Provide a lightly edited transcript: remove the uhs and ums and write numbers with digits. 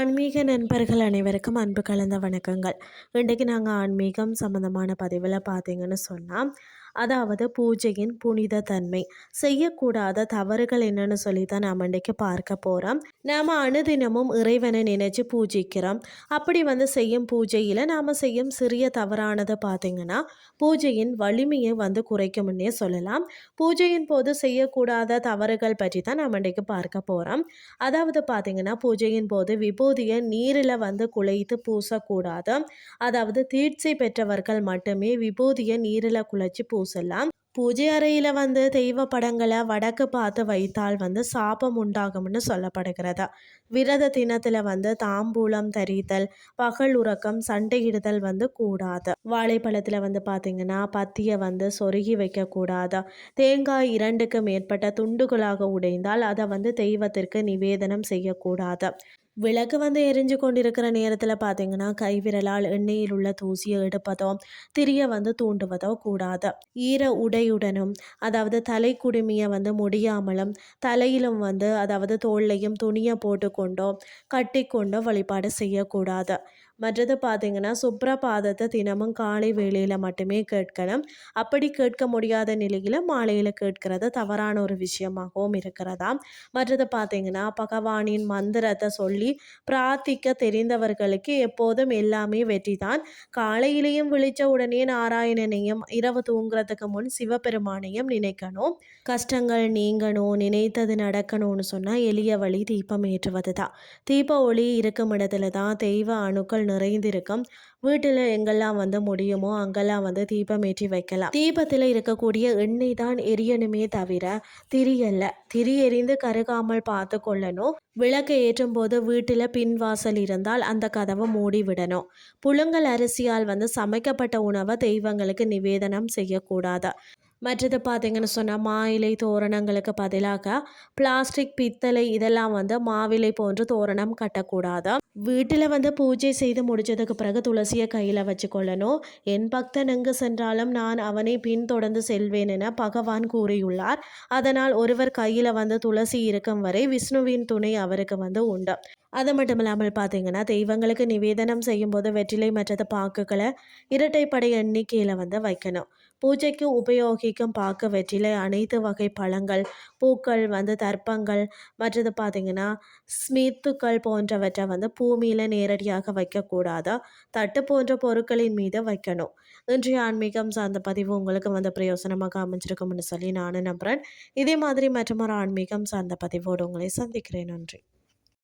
ஆன்மீக நண்பர்கள் அனைவருக்கும் அன்பு கலந்த வணக்கங்கள். இன்றைக்கு நாங்கள் ஆன்மீகம் சம்மந்தமான பதிவில் பார்த்தீங்கன்னு சொன்னால், அதாவது பூஜையின் புனித தன்மை, செய்யக்கூடாத தவறுகள் என்னன்னு சொல்லி தான் நாம் இன்றைக்கு பார்க்க போகிறோம். நாம் அனுதினமும் இறைவனை நினைச்சு பூஜிக்கிறோம். அப்படி செய்யும் பூஜையில் நாம் செய்யும் சிறிய தவறானதை பார்த்தீங்கன்னா பூஜையின் வலிமையை குறைக்கும்னே சொல்லலாம். பூஜையின் போது செய்யக்கூடாத தவறுகள் பற்றி தான் நாம் இன்றைக்கு பார்க்க போகிறோம். அதாவது பார்த்தீங்கன்னா பூஜையின் போது விபூதியை நீரில் குழைத்து பூசக்கூடாது. அதாவது தீட்சை பெற்றவர்கள் மட்டுமே விபூதியை நீரில் குழைச்சி பூசலாம். பூஜை அறையில் தெய்வ படங்களை வடக்கு பார்த்து வைத்தால் சாபம் உண்டாகும்னு சொல்லப்படுகிறது. விரத தினத்தில் தாம்பூலம் தரித்தல், பகல் உறக்கம், சண்டையிடுதல் கூடாது. வாழைப்பழத்தில் பார்த்தீங்கன்னா பத்தியை சொருகி வைக்கக்கூடாது. தேங்காய் 2க்கு மேற்பட்ட துண்டுகளாக உடைந்தால் அதை தெய்வத்திற்கு நிவேதனம் செய்யக்கூடாது. விளக்கு எரிஞ்சு கொண்டிருக்கிற நேரத்தில் பார்த்தீங்கன்னா கைவிரலால் எண்ணெயில் உள்ள தூசியை எடுப்பதோ திரிய தூண்டுவதோ கூடாது. ஈர உடையுடனும் அதாவது தலை குடுமியை முடியாமலும் தலையிலும் அதாவது தோல்லையும் துணியை போட்டுக்கொண்டோ கட்டி கொண்டோ வழிபாடு செய்யக்கூடாது. மற்றது பார்த்தீங்கன்னா சுப்ரபாதத்தை தினமும் காலை வேளையில் மட்டுமே கேட்கணும். அப்படி கேட்க முடியாத நிலையில் மாலையில் கேட்கிறது தவறான ஒரு விஷயமாகவும் இருக்கிறதா. மற்றது பார்த்தீங்கன்னா பகவானின் மந்திரத்தை சொல்லி பிரார்த்திக்க தெரிந்தவர்களுக்கு எப்போதும் எல்லாமே வெற்றி தான். காலையிலையும் விழிச்ச உடனே நாராயணனையும், இரவு தூங்குறதுக்கு முன் சிவபெருமானையும் நினைக்கணும். கஷ்டங்கள் நீங்கணும், நினைத்தது நடக்கணும்னு சொன்னால் எளிய வழி தீபம் ஏற்றுவது தான். தீப ஒளி இருக்கும் இடத்துல தான் தெய்வ அணுக்கள் நிறைந்திருக்கும். வீட்டில் எங்கெல்லாம் முடியுமோ அங்கெல்லாம் தீபம் ஏற்றி வைக்கலாம். தீபத்தில் இருக்கக்கூடிய எண்ணெய் தான் எரியணுமே தவிர திரியல்ல. திரி எரிந்து கருகாமல் பார்த்து கொள்ளணும். விளக்கை ஏற்றும் போது வீட்டில் பின்வாசல் இருந்தால் அந்த கதவை மூடி விடணும். புழுங்கல் அரிசியால் சமைக்கப்பட்ட உணவை தெய்வங்களுக்கு நிவேதனம் செய்யக்கூடாது. மற்றது பார்த்தீங்கன்னு சொன்னால் மாயிலை தோரணங்களுக்கு பதிலாக பிளாஸ்டிக், பித்தளை இதெல்லாம் மாவிலை போன்று தோரணம் கட்டக்கூடாது. வீட்டில் பூஜை செய்து முடிச்சதுக்கு பிறகு துளசியை கையில் வச்சுக்கொள்ளணும். என் பக்தன் எங்கு சென்றாலும் நான் அவனை பின்தொடர்ந்து செல்வேன் என பகவான் கூறியுள்ளார். அதனால் ஒருவர் கையில் துளசி இருக்கும் வரை விஷ்ணுவின் துணை அவருக்கு உண்டு. அது மட்டும் இல்லாமல் பார்த்தீங்கன்னா தெய்வங்களுக்கு நிவேதனம் செய்யும்போது வெற்றிலை மற்றது பாக்குகளை இரட்டைப்படை எண்ணிக்கையில் வைக்கணும். பூஜைக்கு உபயோகிக்கும் பாக்கு, வெற்றிலை, அனைத்து வகை பழங்கள், பூக்கள், தர்ப்பங்கள் மற்றது பார்த்தீங்கன்னா ஸ்மித்துக்கள் போன்றவற்றை பூமியில் நேரடியாக வைக்கக்கூடாது. தட்டு போன்ற பொருட்களின் மீது வைக்கணும். இன்றைய ஆன்மீகம் சார்ந்த பதிவு உங்களுக்கு பிரயோசனமாக அமைஞ்சிருக்கும்னு சொல்லி நானும் நம்புகிறேன். இதே மாதிரி மற்றொரு ஆன்மீகம் சார்ந்த பதிவோடு உங்களை சந்திக்கிறேன். நன்றி.